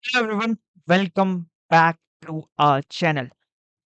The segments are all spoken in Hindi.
Hello everyone, welcome back to our channel.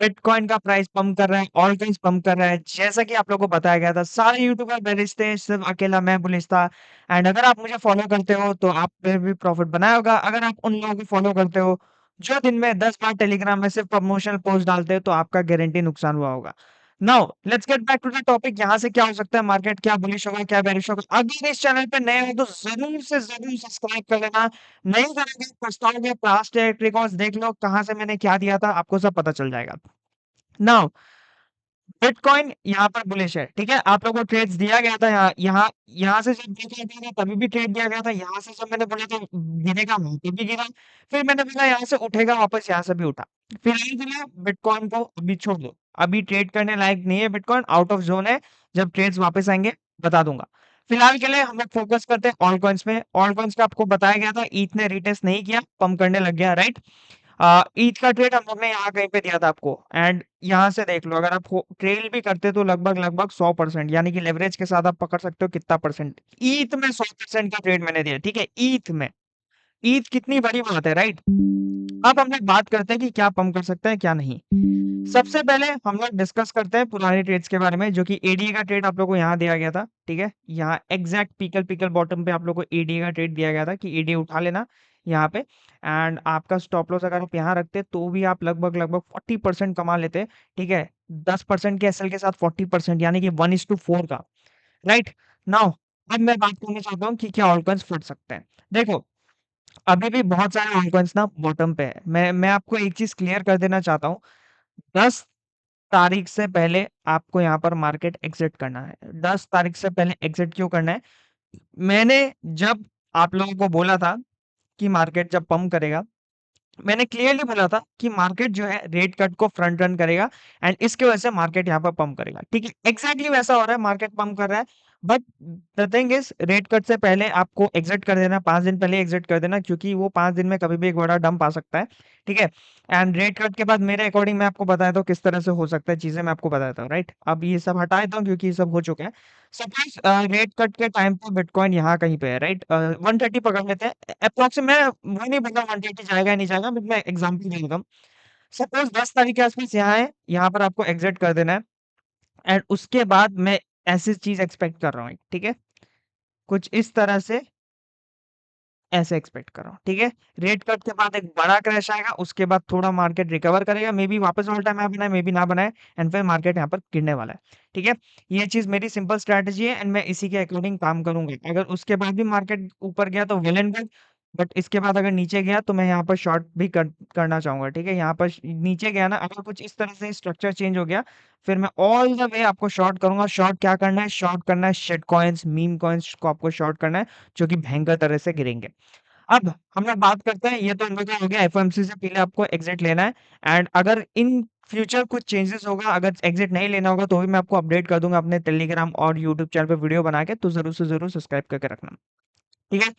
Bitcoin का प्राइस पंप कर रहा है, ऑल काइन्स पंप कर रहा है। जैसा कि आप लोगों को बताया गया था, सारे यूट्यूबर बेरिश थे, सिर्फ अकेला मैं बुलिश था। एंड अगर आप मुझे फॉलो करते हो तो आप पे भी प्रॉफिट बनाया होगा। अगर आप उन लोगों को फॉलो करते हो जो दिन में 10 बार टेलीग्राम में सिर्फ प्रमोशनल पोस्ट डालते हो, तो आपका गारंटी नुकसान हुआ होगा। Now let's get back to the topic. यहाँ से क्या हो सकता है, मार्केट क्या बुलिश होगा, क्या बेरिश होगा। अगर इस चैनल पे नए हो तो जरूर से जरूर सब्सक्राइब कर लेना। नहीं करोगे पछताओगे। पास्ट ट्रैक रिकॉर्ड्स देख लो, कहाँ से मैंने क्या दिया था, आपको सब पता चल जाएगा। नाउ बिटकॉइन यहाँ पर बुलिश है, ठीक है। आप लोगों को ट्रेड्स दिया गया था, यहाँ यहाँ यहाँ से जब देखा था तभी भी ट्रेड दिया गया था। यहाँ से जब मैंने बोला था गिरेगा, वहां पे भी गिरा। फिर मैंने बोला यहाँ से उठेगा वापस, यहाँ से भी उठा। फिलहाल के लिए बिटकॉइन को अभी छोड़ दो, अभी ट्रेड करने लायक नहीं है। बिटकॉइन आउट ऑफ जोन है। जब ट्रेड्स वापस आएंगे बता दूंगा। फिलहाल के लिए हम लोग फोकस करते हैं ऑल कॉइन्स में। ऑल कॉइन्स का आपको बताया गया था, ईथ ने रिटेस्ट नहीं किया, पंप करने लग गया, राइट। ईद का ट्रेड हम लोग ने यहाँ कहीं पे दिया था आपको। एंड यहाँ से देख लो, अगर आप ट्रेल भी करते तो लगभग लगभग 100%, यानी कि लेवरेज के साथ आप पकड़ सकते हो कितना परसेंट। ईद में 100% का ट्रेड मैंने दिया, ठीक है। ईद में, ईद कितनी बड़ी बात है, राइट। अब हम लोग बात करते हैं कि क्या पंप कर सकते हैं क्या नहीं। सबसे पहले हम लोग डिस्कस करते हैं पुराने ट्रेड्स के बारे में, जो कि एडीए का ट्रेड आप लोगों को यहाँ दिया गया था, ठीक है। यहाँ एग्जैक्ट पीकल पीकल बॉटम पे आप लोगों को एडीए का ट्रेड दिया गया था कि एडीए उठा लेना यहाँ पे। एंड आपका स्टॉप लॉस अगर आप यहाँ रखते तो भी आप लगभग लगभग 40% कमा लेते, ठीक है। 10% के एसएल के साथ 40%, यानी कि 1:4 का, राइट। नाउ अब मैं बात करना चाहता हूँ कि क्या ऑल कॉइन्स फट सकते हैं। देखो, अभी भी बहुत सारे ऑल कॉइन्स ना बॉटम पे है। मैं आपको एक चीज क्लियर कर देना चाहता हूँ। 10 तारीख से पहले आपको यहाँ पर मार्केट एग्जिट करना है। 10 तारीख से पहले एग्जिट क्यों करना है? मैंने जब आप लोगों को बोला था कि मार्केट जब पंप करेगा, मैंने क्लियरली बोला था कि मार्केट जो है रेट कट को फ्रंट रन करेगा। एंड इसकी वजह से मार्केट यहाँ पर पंप करेगा, ठीक है। एग्जैक्टली वैसा हो रहा है, मार्केट पंप कर रहा है। But the thing is, rate cut से पहले आपको एग्जिट कर देना, 5 दिन पहले एग्जिट कर देना, क्योंकि वो 5 दिन में कभी भी एक बड़ा डंप आ सकता है, ठीक है। एंड रेट कट के बाद मेरे अकॉर्डिंग मैं आपको बताया था किस तरह से हो सकता है चीजें, मैं आपको बताया था, राइट। अब ये सब हटा देता हूँ क्योंकि ये सब हो चुका है। सपोज रेट कट के टाइम पे बिटकॉइन यहाँ कहीं पे है, राइट। 130 पकड़ लेते हैं अप्रोक्सीमेट। मैं वो नहीं बोल रहा 130 जाएगा या नहीं जाएगा, बट मैं एग्जांपल दे रहा हूँ। सपोज 10 तारीख के आसपास यहाँ है, यहाँ पर आपको एग्जिट कर देना है। एंड उसके बाद मैं ऐसी चीज एक्सपेक्ट कर रहा हूँ, ठीक है। कुछ इस तरह से ऐसे एक्सपेक्ट कर रहा हूँ, ठीक है। रेट कट के बाद एक बड़ा क्रैश आएगा, उसके बाद थोड़ा मार्केट रिकवर करेगा, मे बी वापस ऑल टाइम हाई बनाए, मे बी ना बनाए। एंड फिर मार्केट यहाँ पर गिरने वाला है, ठीक है। ये चीज मेरी सिंपल स्ट्रेटजी है एंड मैं इसी के अकॉर्डिंग काम करूंगा। अगर उसके बाद भी मार्केट ऊपर गया तो वेल एंड गुड। बट इसके बाद अगर नीचे गया तो मैं यहाँ पर शॉर्ट भी करना चाहूंगा, ठीक है। यहाँ पर नीचे गया ना, अगर कुछ इस तरह से स्ट्रक्चर चेंज हो गया, फिर मैं ऑल द वे आपको शॉर्ट करूंगा। शॉर्ट क्या करना है? शॉर्ट करना है शिट कॉइन्स, मीम कॉइन्स को आपको शॉर्ट करना है, जो कि भयंकर तरह से गिरेंगे। अब हम लोग बात करते हैं, ये तो हम लोग का हो गया एफओएमसी से पहले आपको एग्जिट लेना है। एंड अगर इन फ्यूचर कुछ चेंजेस होगा, अगर एग्जिट नहीं लेना होगा, तो भी मैं आपको अपडेट कर दूंगा अपने टेलीग्राम और यूट्यूब चैनल पे वीडियो बना के, तो जरूर से जरूर सब्सक्राइब करके रखना, ठीक है।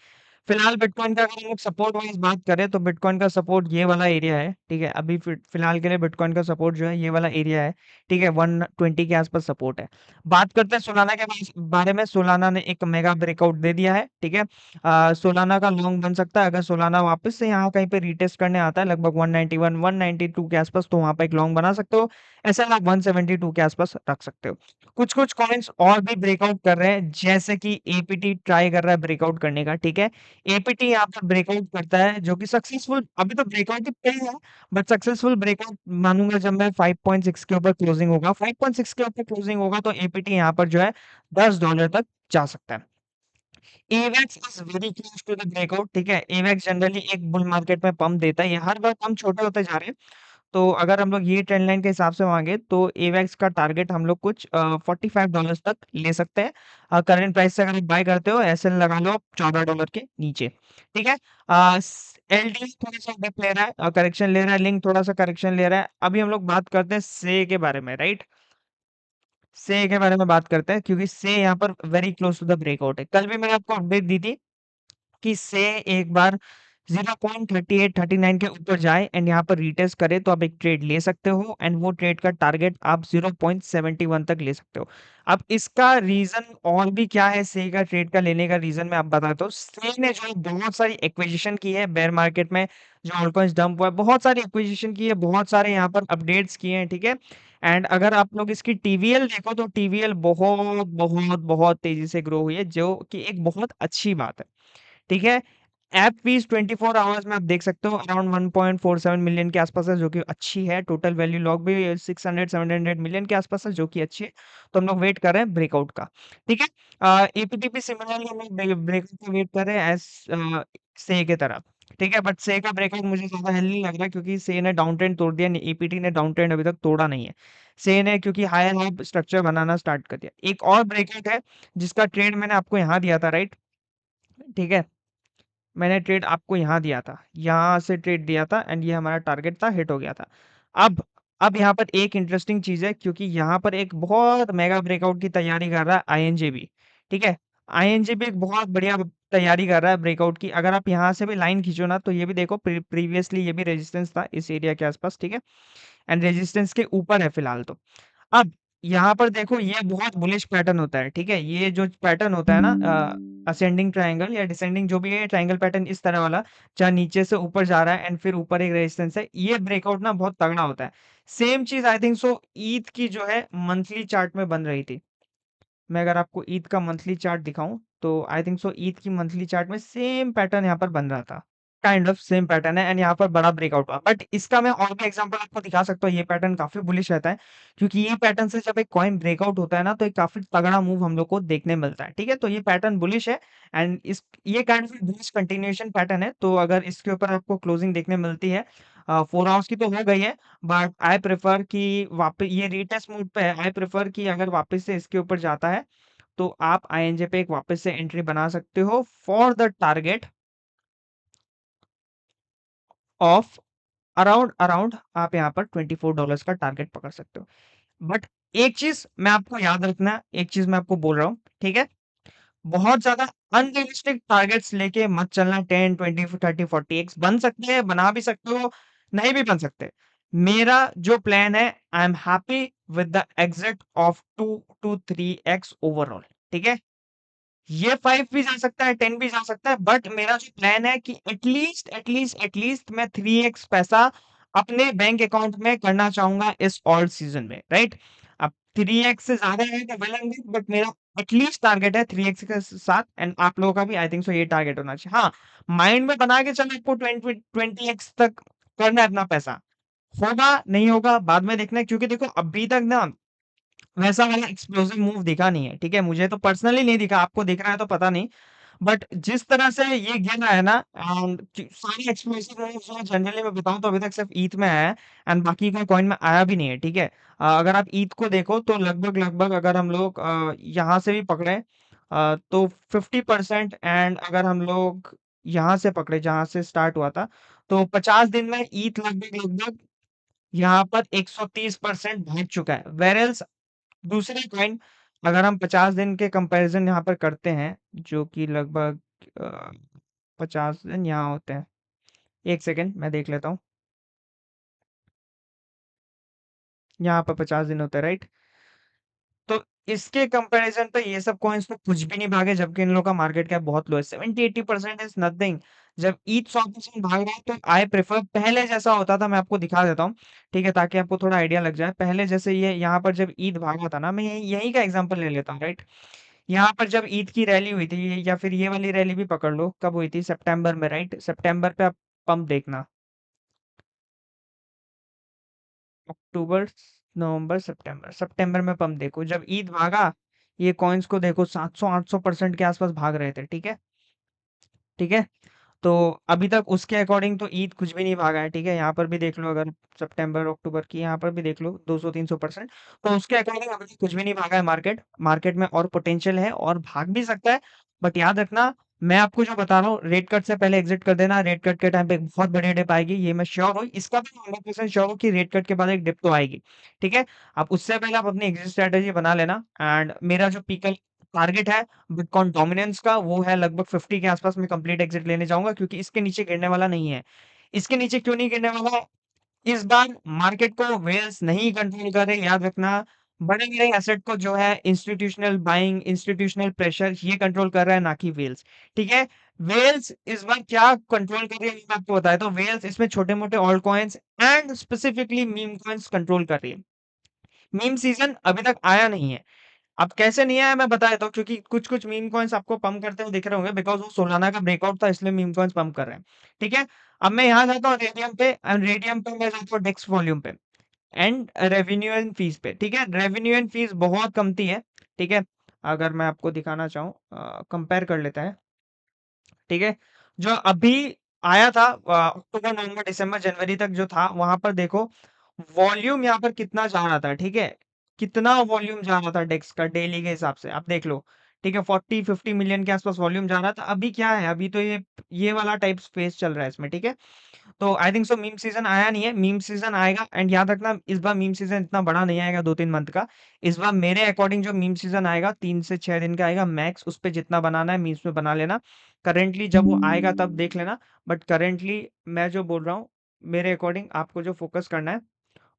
फिलहाल बिटकॉइन का अगर हम लोग सपोर्ट वाइज बात करें तो बिटकॉइन का सपोर्ट ये वाला एरिया है, ठीक है। अभी फिलहाल के लिए बिटकॉइन का सपोर्ट जो है ये वाला एरिया है, ठीक है। 120 के आसपास सपोर्ट है। बात करते हैं सोलाना के बारे में। सोलाना ने एक मेगा ब्रेकआउट दे दिया है, ठीक है। सोलाना का लॉन्ग बन सकता है अगर सोलाना वापस से यहाँ कहीं पे रीटेस्ट करने आता है लगभग 191 192 के आसपास, तो वहां पे एक लॉन्ग बना सकते हो। ऐसा आप 172 के आसपास रख सकते हो। कुछ कुछ कॉइन्स और भी ब्रेकआउट कर रहे हैं, जैसे कि एपीटी ट्राई कर रहा है ब्रेकआउट करने का, ठीक है। एपीटी यहाँ पर ब्रेकआउट करता है, जो कि सक्सेसफुल, अभी तो ब्रेकआउट ही पे है, बट सक्सेसफुल ब्रेकआउट मानूंगा जब मैं 5.6 के ऊपर क्लोजिंग होगा। 5.6 के ऊपर क्लोजिंग होगा तो एपीटी यहाँ पर जो है $10 तक जा सकता है। AVAX is very close to the breakout, ठीक है। एवेक्स जनरली एक बुल मार्केट में पंप देता है, ये हर बार पंप छोटे होते जा रहे हैं। तो अगर हम लोग ये ट्रेंड लाइन के हिसाब से मांगे तो एवेक्स का टारगेट हम लोग कुछ $45 तक ले सकते हैं। करंट प्राइस से अगर आप बाय करते हो, एसएल लगा लो आप $14 के नीचे, ठीक है। एलडी थोड़ा सा डिप ले रहा है, करेक्शन ले रहा है, लिंक थोड़ा सा करेक्शन ले रहा है। अभी हम लोग बात करते हैं से के बारे में, राइट। से के बारे में बात करते हैं, क्योंकि से यहाँ पर very close to the breakout है। कल भी मैंने आपको अपडेट दी थी कि से एक बार 0.38-39 के ऊपर जाए एंड यहाँ पर रीटेस्ट करे तो आप एक ट्रेड ले सकते हो एंड वो ट्रेड का टारगेट आप 0.71 तक ले सकते हो। अब इसका रीजन और भी क्या है से का ट्रेड का लेने का रीजन मैं आप बताता हूँ। से ने जो बहुत सारी एक्विजिशन की है बेयर मार्केट में, जो ऑल्टकॉइंस डंप हुआ है, बहुत सारी एक्विजिशन की है, बहुत सारे यहाँ पर अपडेट्स किए हैं, ठीक है। एंड अगर आप लोग इसकी टीवीएल देखो तो टीवीएल बहुत बहुत बहुत तेजी से ग्रो हुई है, जो कि एक बहुत अच्छी बात है, ठीक है। ऐप फीस 24 आवर्स में आप देख सकते हो अराउंड 1.47 मिलियन के आसपास है, जो कि अच्छी है। टोटल वैल्यू लॉग भी 600-700 मिलियन के आसपास है, जो कि अच्छी है। तो हम लोग वेट कर रहे हैं ब्रेकआउट का, ठीक है। एपीटीपी सिमिलरली हम लोग ब्रेकआउट का वेट कर रहे हैं एज से की तरह, ठीक है। बट से का ब्रेकआउट मुझे ज्यादा हेल्दी लग रहा है, क्योंकि से ने डाउन ट्रेंड तोड़ दिया, ईपीटी ने डाउन ट्रेंड अभी तक तोड़ा नहीं है। से ने क्योंकि हायर हाई स्ट्रक्चर बनाना स्टार्ट कर दिया। एक और ब्रेकआउट है जिसका ट्रेड मैंने आपको यहाँ दिया था, राइट, ठीक है। मैंने ट्रेड आपको यहाँ दिया था, यहाँ से ट्रेड दिया था एंड ये हमारा टारगेट था, हिट हो गया था। अब अब यहाँ पर एक इंटरेस्टिंग चीज़ है, क्योंकि यहाँ पर एक बहुत मेगा ब्रेकआउट की तैयारी कर रहा है आईएनजेबी, ठीक है। आईएनजेबी एक बहुत बढ़िया तैयारी कर रहा है ब्रेकआउट की। अगर आप यहाँ से भी लाइन खींचो ना, तो ये भी देखो प्रीवियसली ये भी रेजिस्टेंस था इस एरिया के आसपास, ठीक है। एंड रेजिस्टेंस के ऊपर है फिलहाल तो। अब यहाँ पर देखो ये बहुत बुलिश पैटर्न होता है, ठीक है। ये जो पैटर्न होता है ना, असेंडिंग ट्रायंगल या डिसेंडिंग जो भी है, ट्रायंगल पैटर्न इस तरह वाला, जहाँ नीचे से ऊपर जा रहा है एंड फिर ऊपर एक रेजिस्टेंस है, ये ब्रेकआउट ना बहुत तगड़ा होता है। सेम चीज आई थिंक सो ईद की जो है मंथली चार्ट में बन रही थी। मैं अगर आपको ईद का मंथली चार्ट दिखाऊं तो आई थिंक सो ईद की मंथली चार्ट में सेम पैटर्न यहाँ पर बन रहा था। काइंड ऑफ सेम पैटर्न है एंड यहाँ पर बड़ा ब्रेकआउट हुआ। बट इसका मैं और भी एग्जांपल आपको दिखा सकता हूँ। ये पैटर्न काफी बुलिश रहता है, क्योंकि ये पैटर्न से जब एक कॉइन ब्रेकआउट होता है ना, तो एक काफी तगड़ा मूव हम लोग को देखने मिलता है, ठीक है। तो ये पैटर्न बुलिश है एंड इस ये kind of bullish continuation pattern है। तो अगर इसके ऊपर आपको क्लोजिंग देखने मिलती है 4 आवर्स की तो हो गई है, बट आई प्रेफर कि वापस ये रीटेस्ट मोड पे है। आई प्रेफर कि अगर वापस से इसके ऊपर जाता है तो आप आईएनजे पे एक वापस से एंट्री बना सकते हो for the target of around around आप यहाँ पर $24 का टारगेट पकड़ सकते हो। बट एक चीज मैं आपको याद रखना, एक चीज मैं आपको बोल रहा हूँ, ठीक है। बहुत ज्यादा अनरियलिस्टिक टारगेट्स लेके मत चलना। 10 20 30 40 एक्स बन सकते हैं, बना भी सकते हो, नहीं भी बन सकते। मेरा जो प्लान है, I am happy with the exit of 2 to 3 x overall, ठीक है। ये 5 भी जा सकता है, 10 भी जा सकता है, बट मेरा जो प्लान है कि एटलीस्ट मैं 3x पैसा अपने बैंक अकाउंट में करना चाहूंगा इस ऑल सीजन में, राइट। अब 3x से ज्यादा है तो वेल एंड गुड, बट मेरा एटलीस्ट टारगेट है 3x के साथ। एंड आप लोगों का भी आई थिंक सो ये टारगेट होना चाहिए। हाँ, माइंड में बना के चलो आपको 20x तक करना है अपना पैसा। होगा नहीं होगा बाद में देखना है, क्योंकि देखो अभी तक ना वैसा वाला एक्सप्लोसिव मूव दिखा नहीं है, ठीक है। मुझे तो पर्सनली नहीं दिखा, आपको दिख रहा है तो पता नहीं। बट जिस तरह से ये गिर रहा है ना, सारी एक्सप्लोसिव मूव्स जो जनरली मैं बताऊं तो अभी तक सिर्फ ईथ में आया है एंड बाकी का कॉइन में आया भी नहीं है, ठीक है। अगर आप ईथ को देखो तो लगभग लगभग अगर हम लोग यहाँ से भी पकड़े तो 50%, एंड अगर हम लोग यहाँ से पकड़े जहां से स्टार्ट हुआ था, तो 50 दिन में ईथ लगभग लगभग यहाँ पर 130% भाग चुका है। वेर दूसरी कॉइन अगर हम 50 दिन के कंपैरिजन यहाँ पर करते हैं, जो कि लगभग 50 दिन यहाँ होते हैं। एक सेकंड मैं देख लेता हूँ। यहाँ पर 50 दिन होते हैं, राइट। तो इसके कंपैरिजन पे ये सब कॉइन्स तो कुछ भी नहीं भागे, जबकि इन लोगों का मार्केट कैप बहुत लो है। 70-80% इज नथिंग। जब ईथ 100% भाग रहा है तो आई प्रेफर पहले जैसा होता था, मैं आपको दिखा देता हूँ, ठीक है, ताकि आपको थोड़ा आइडिया लग जाए। पहले जैसे ये यहाँ पर जब ईद भागा था ना, मैं यही यही का एग्जांपल ले लेता हूँ, राइट। यहाँ पर जब ईद की रैली हुई थी, या फिर ये वाली रैली भी पकड़ लो, कब हुई थी, सितंबर में, राइट। सितंबर पे आप पंप देखना, अक्टूबर नवंबर सितंबर, सितंबर में पंप देखो, जब ईद भागा ये कॉइन्स को देखो 700-800% के आसपास भाग रहे थे, ठीक है, ठीक है। तो अभी तक उसके अकॉर्डिंग तो ईद कुछ भी नहीं भागा है, ठीक है। यहाँ पर भी देख लो, अगर सितंबर अक्टूबर की यहाँ पर भी देख लो 200-300%, तो उसके अकॉर्डिंग अभी तक कुछ भी नहीं भागा है मार्केट। मार्केट में और पोटेंशियल है और भाग भी सकता है। बट याद रखना, मैं आपको जो बता रहा हूँ, रेट कट से पहले एग्जिट कर देना। रेट कट के टाइम पे एक बहुत बड़ी डिप आएगी, ये मैं श्योर हूँ। इसका भी 100% श्योर हूँ कि रेट कट के बाद एक डिप तो आएगी, ठीक है। अब उससे पहले आप अपनी एग्जिट स्ट्रेटेजी बना लेना। एंड मेरा जो पीकल टारगेट है बिटकॉइन डोमिनेंस का, वो है लगभग 50 के आसपास मैं कंप्लीट एग्ज़िट लेने जाऊँगा क्योंकि इसके नीचे गिरने वाला नहीं है। इसके नीचे क्यों नहीं गिरने वाला? इस बार मार्केट को व्हेल्स नहीं कंट्रोल कर रहे, याद रखना। बड़े-बड़े एसेट को जो है इंस्टीट्यूशनल बाइंग, इंस्टीट्यूशनल प्रेशर ये कंट्रोल कर रहा है, ना कि व्हेल्स, ठीक है? व्हेल्स इस बार क्या कंट्रोल कर रही है, मैं आपको बताता हूँ। व्हेल्स इसमें छोटे-मोटे alt coins and specifically meme coins control कर रही है। मीम सीज़न अभी तक आया नहीं है। अब कैसे नहीं आया मैं बता देता हूँ क्योंकि कुछ-कुछ मीम कॉइन्स आपको पंप करते हुए दिख रहे होंगे बिकॉज़ वो सोलाना का ब्रेकआउट था इसलिए मीम कॉइन्स पंप कर रहे हैं, ठीक है? अब मैं यहाँ जाता हूँ रेडियम पे एंड रेडियम पे मैं जाता हूँ डेक्स वॉल्यूम पे एंड रेवेन्यू एंड फीस पे, ठीक है? रेवेन्यू एंड फीस बहुत कमती है, ठीक है? अगर मैं आपको दिखाना चाहूँ कंपेयर कर लेते हैं, ठीक है? जो अभी आया था अक्टूबर, नवंबर, दिसंबर, जनवरी तक जो था, वहाँ पर देखो वॉल्यूम यहाँ पर कितना जा रहा था, ठीक है? कितना वॉल्यूम जा रहा था डेक्स का डेली के हिसाब से, आप देख लो, ठीक है? 40-50 मिलियन के आसपास वॉल्यूम जा रहा था। अभी क्या है, अभी तो ये वाला टाइप स्पेस चल रहा है इसमें, ठीक है? तो I think so meme season आया नहीं है, मीम सीज़न आएगा एंड याद रखना इस बार मीम सीज़न इतना बड़ा नहीं आएगा 2-3 मंथ का। इस बार मेरे अकॉर्डिंग जो मीम सीज़न आएगा 3 से 6 दिन का आएगा मैक्स, उसपे जितना बनाना है मीम्स में बना लेना। करंटली जब वो आएगा तब देख लेना, बट करंटली मैं जो बोल रहा हूँ, मेरे अकॉर्डिंग आपको जो फ़ोकस करना है,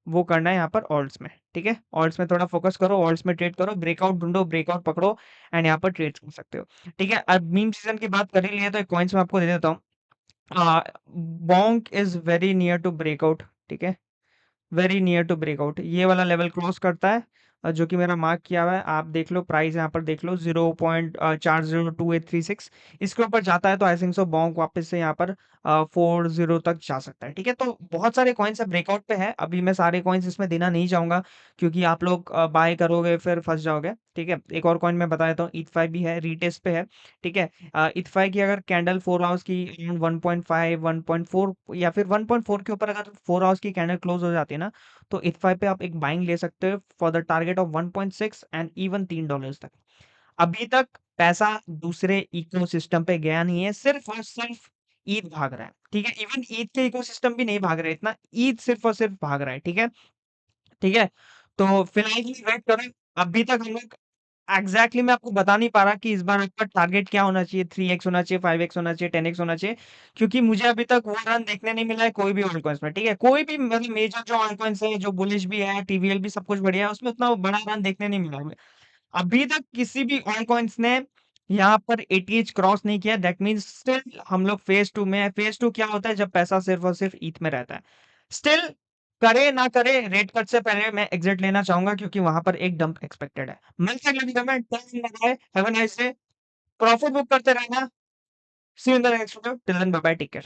वो करना है यहाँ पर ऑल्ट्स में, ठीक है? ऑल्ट्स में थोड़ा फ़ोकस करो, ऑल्ट्स में ट्रेड करो, ब्रेकआउट ढूँढो, ब्रेकआउट पकड़ो एंड यहाँ पर ट्रेड्स कर सकते हो, ठीक है? अब मीम सीज़न की बात कर ही ली है तो एक कॉइन्स मैं आपको दे देता हूँ। uh, bonk is very near to breakout, ठीक है? वेरी नियर टू ब्रेकआउट ये वाला लेवल क्रॉस करता है जो कि मेरा मार्क किया हुआ है। आप देख लो प्राइस यहाँ पर देख लो 0.402836 इसके ऊपर जाता है तो आई थिंक सो बॉन्क वापस से यहाँ पर 40 तक जा सकता है, ठीक है? तो बहुत सारे कॉइन्स ब्रेकआउट पे है। अभी मैं सारे कॉइन्स इसमें देना नहीं चाहूंगा क्योंकि आप लोग बाय करोगे फिर फंस जाओगे, ठीक है? एक और कॉइन मैं बता देता हूँ, ETH5 भी है, रीटेस्ट पे है, ठीक है? ETH5 की अगर कैंडल 4 आवर्स की 1.5 1.4 या फिर 1.4 के ऊपर अगर 4 आवर्स की कैंडल क्लोज हो जाती है ना, तो ETH5 पे आप एक बाइंग ले सकते हो for the target of 1.6 and even $3 तक। अभी तक पैसा दूसरे इकोसिस्टम पे गया नहीं है, सिर्फ और सिर्फ ईथ भाग रहा है, ठीक है? इवन ईथ के इकोसिस्टम भी नहीं भाग रहे इतना, ईथ सिर्फ और सिर्फ भाग रहा है, ठीक है? ठीक है? तो फिलहाल के लिए वेट करें। अभी तक हम लोग एग्ज़ैक्टली मैं आपको बता नहीं पा रहा कि इस बार आपका टारगेट क्या होना चाहिए, 3x होना चाहिए, 5x होना चाहिए, 10x होना चाहिए, क्योंकि मुझे अभी तक वो रन देखने नहीं मिला है कोई भी ऑल्ट कॉइन्स में, ठीक है? कोई भी मतलब मेजर जो ऑल्ट कॉइन्स है, जो बुलिश भी है, टीवीएल भी सब कुछ बढ़िया है, उसमें उतना बड़ा रन देखने नहीं मिला हमें। अभी तक किसी भी ऑल्ट कॉइन्स ने यहाँ पर 80 क्रॉस नहीं किया, दैट मीन्स स्टिल हम लोग फेज़ 2 में हैं। फेज़ 2 क्या होता है जब पैसा सिर्फ़ और सिर्फ़ ईथ में रहता है। स्टिल करे ना करे रेट कट से पहले मैं एग्ज़िट लेना चाहूँगा क्योंकि वहाँ पर एक डंप एक्सपेक्टेड है। मिलते हैं अगले वीडियो में, टाइम लगा है, have a nice day, profit book करते रहना, see you in the next video, till then bye bye, take care.